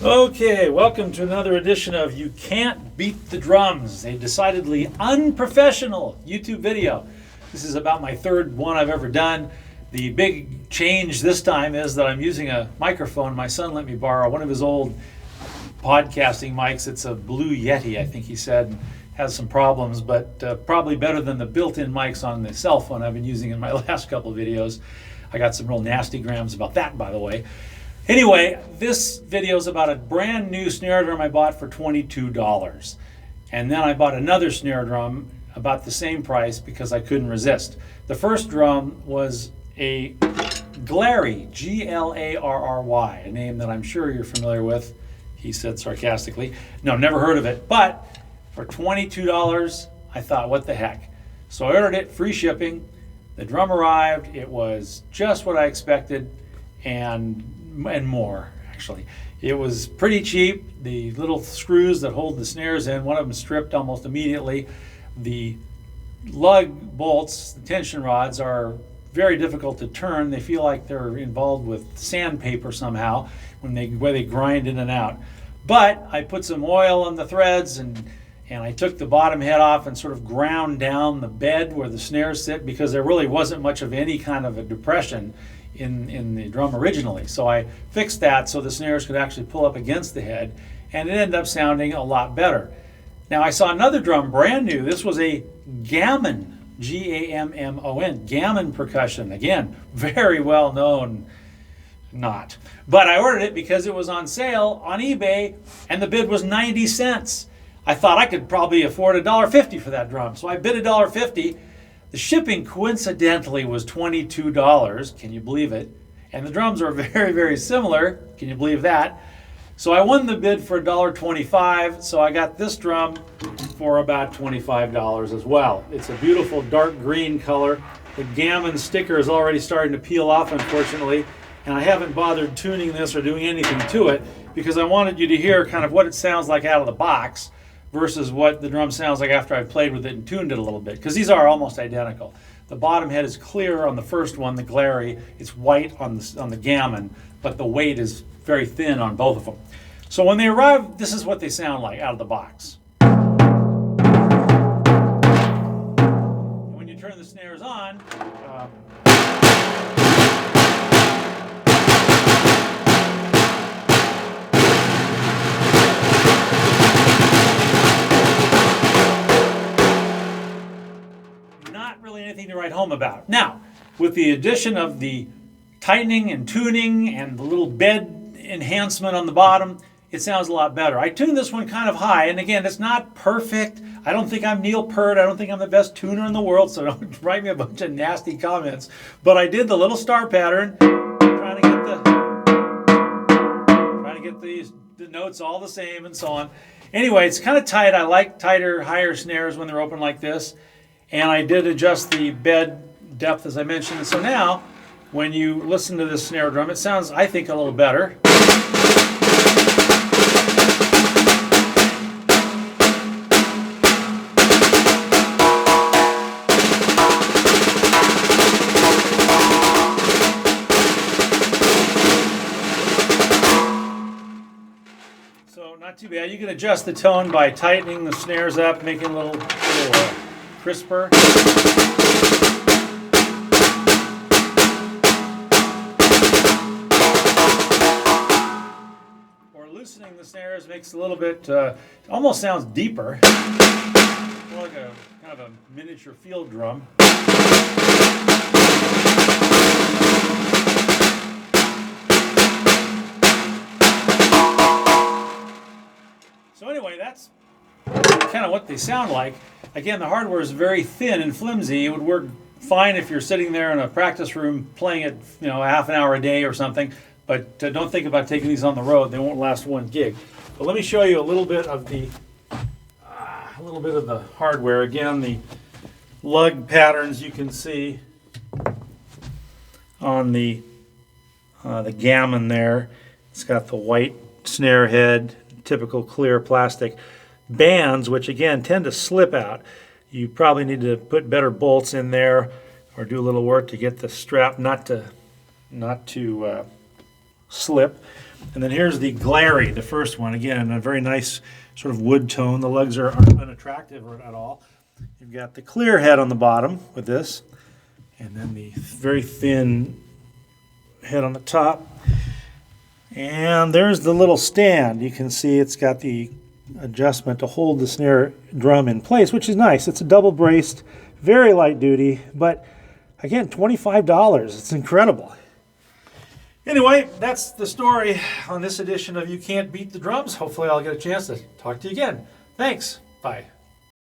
Okay, welcome to another edition of You Can't Beat the Drums, a decidedly unprofessional YouTube video. This is about my third one I've ever done. The big change this time is that I'm using a microphone. My son let me borrow one of his old podcasting mics. It's a Blue Yeti, I think he said. Has some problems, but probably better than the built-in mics on the cell phone I've been using in my last couple of videos. I got some real nasty grams about that, by the way. Anyway, this video is about a brand new snare drum I bought for $22. And then I bought another snare drum about the same price because I couldn't resist. The first drum was a Glary, G-L-A-R-R-Y, a name that I'm sure you're familiar with, he said sarcastically. No, never heard of it, but for $22, I thought, what the heck? So I ordered it, free shipping. The drum arrived. It was just what I expected and more, actually. It was pretty cheap. The little screws that hold the snares in, one of them stripped almost immediately. The lug bolts, the tension rods, are very difficult to turn. They feel like they're involved with sandpaper somehow when they grind in and out. But I put some oil on the threads and I took the bottom head off and sort of ground down the bed where the snares sit because there really wasn't much of any kind of a depression in the drum originally. So I fixed that so the snares could actually pull up against the head, and it ended up sounding a lot better. Now I saw another drum, brand new. This was a Gammon, G-A-M-M-O-N, Gammon percussion. Again, very well known, not. But I ordered it because it was on sale on eBay, and the bid was 90 cents. I thought I could probably afford $1.50 for that drum, so I bid $1.50. The shipping coincidentally was $22. Can you believe it? And the drums are very, very similar. Can you believe that? So I won the bid for $1.25. So I got this drum for about $25 as well. It's a beautiful dark green color. The Gammon sticker is already starting to peel off, unfortunately. And I haven't bothered tuning this or doing anything to it because I wanted you to hear kind of what it sounds like out of the box versus what the drum sounds like after I've played with it and tuned it a little bit, because these are almost identical. The bottom head is clear on the first one, the Glary. It's white on the Gammon, but the weight is very thin on both of them. So when they arrive, this is what they sound like out of the box. And when you turn the snares on, really anything to write home about. Now, with the addition of the tightening and tuning and the little bed enhancement on the bottom, it sounds a lot better. I tuned this one kind of high, and again, it's not perfect. I don't think I'm Neil Peart. I don't think I'm the best tuner in the world, so don't write me a bunch of nasty comments. But I did the little star pattern, trying to get the notes all the same and so on. Anyway, it's kind of tight. I like tighter, higher snares when they're open like this. And I did adjust the bed depth, as I mentioned. So now, when you listen to this snare drum, it sounds, I think, a little better. So not too bad. You can adjust the tone by tightening the snares up, making a little crisper. Or loosening the snares makes a little bit, almost sounds deeper. More like a kind of a miniature field drum. So anyway, that's kind of what they sound like. Again, the hardware is very thin and flimsy. It would work fine if you're sitting there in a practice room playing it, half an hour a day or something. But don't think about taking these on the road. They won't last one gig. But let me show you a little bit of the hardware. Again, the lug patterns you can see on the Gammon there. It's got the white snare head, typical clear plastic bands, which again tend to slip out. You probably need to put better bolts in there or do a little work to get the strap not to slip. And then here's the glary, the first one. Again, a very nice sort of wood tone. The legs aren't unattractive at all. You've got the clear head on the bottom with this, and then the very thin head on the top. And there's the little stand. You can see it's got the adjustment to hold the snare drum in place, which is nice. It's a double braced, very light duty, but again, $25. It's incredible. Anyway, that's the story on this edition of You Can't Beat the Drums. Hopefully I'll get a chance to talk to you again. Thanks. Bye.